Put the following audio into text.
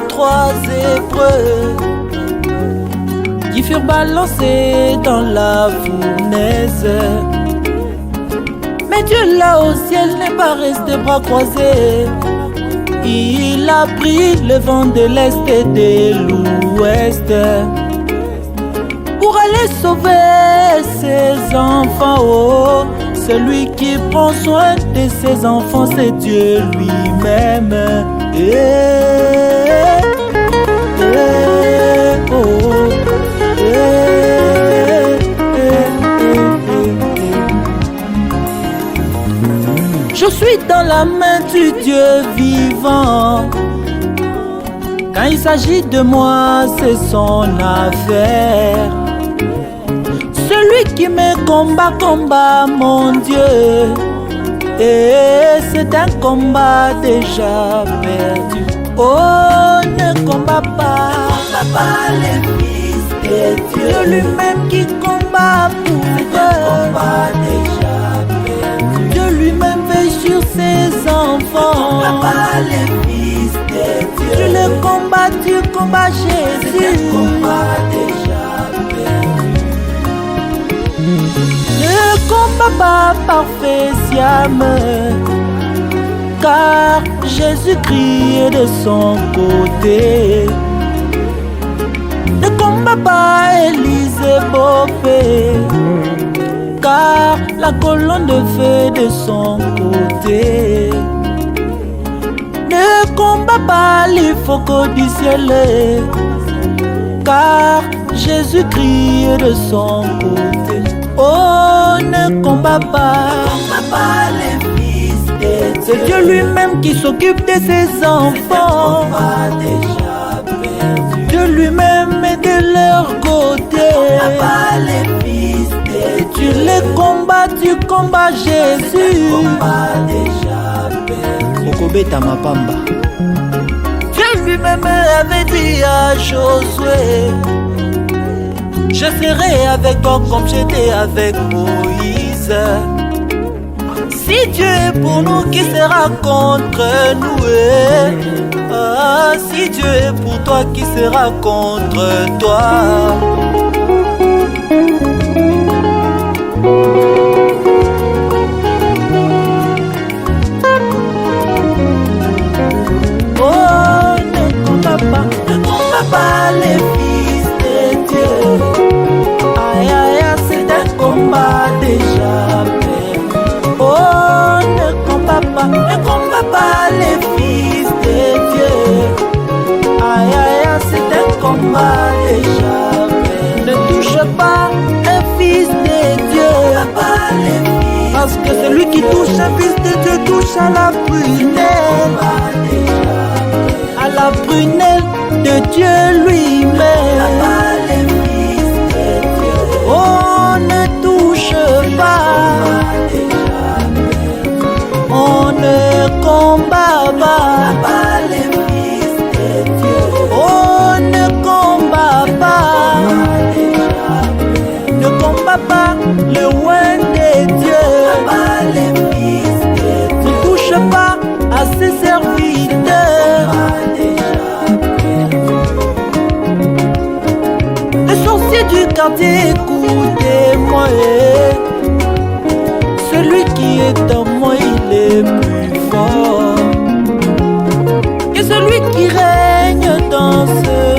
Trois épreuves qui furent balancées dans la fournaise. Mais Dieu là au ciel n'est pas resté bras croisés. Il a pris le vent de l'Est et de l'Ouest pour aller sauver ses enfants. Oh, celui qui prend soin de ses enfants, c'est Dieu lui-même. Je suis dans la main du Dieu vivant. Quand il s'agit de moi, c'est son affaire. Celui qui me combat mon Dieu. Et c'est un combat déjà perdu. Oh, ne combat pas les fils de Dieu. Dieu lui-même qui combat pour eux. Déjà perdu. Dieu lui-même veille sur ses enfants. Ne combat pas les fils de Dieu. Tu le combats, tu combats Jésus. C'est un combat déjà perdu. Ne combat pas parfait Siam, car Jésus-Christ est de son côté. Ne combat pas Élisée Bopé, car la colonne de feu est de son côté. Ne combat pas les faucons du ciel, car Jésus-Christ est de son côté. Oh, ne combat pas les fils de Dieu. C'est Dieu lui-même qui s'occupe de ses enfants. Déjà perdu. Dieu lui-même est de leur côté. Les fils de Dieu. Tu les combats, tu combats Jésus. Déjà perdu. Okobeta mapamba. Dieu lui-même avait dit à Josué: je serai avec toi comme j'étais avec Moïse. Si Dieu est pour nous, qui sera contre nous? Si Dieu est pour toi, qui sera contre toi? Oh, ne combat pas les fils de Dieu. C'est un combat déjà perdu. Oh, ne combat pas les fils de Dieu. Aïe, aïe, c'est un combat déjà perdu. Ne touche pas un fils de Dieu. Parce que celui qui touche un fils de Dieu touche à la prunelle. À la prunelle de Dieu lui-même. On ne touche pas, on ne combat pas les fils de Dieu. On ne combat pas, ne combat pas le loin de Dieu. Ne touche pas à ses serviteurs. Les sorciers du quartier, écoutez-moi. Celui qui est en moi, il est plus fort que celui qui règne dans ce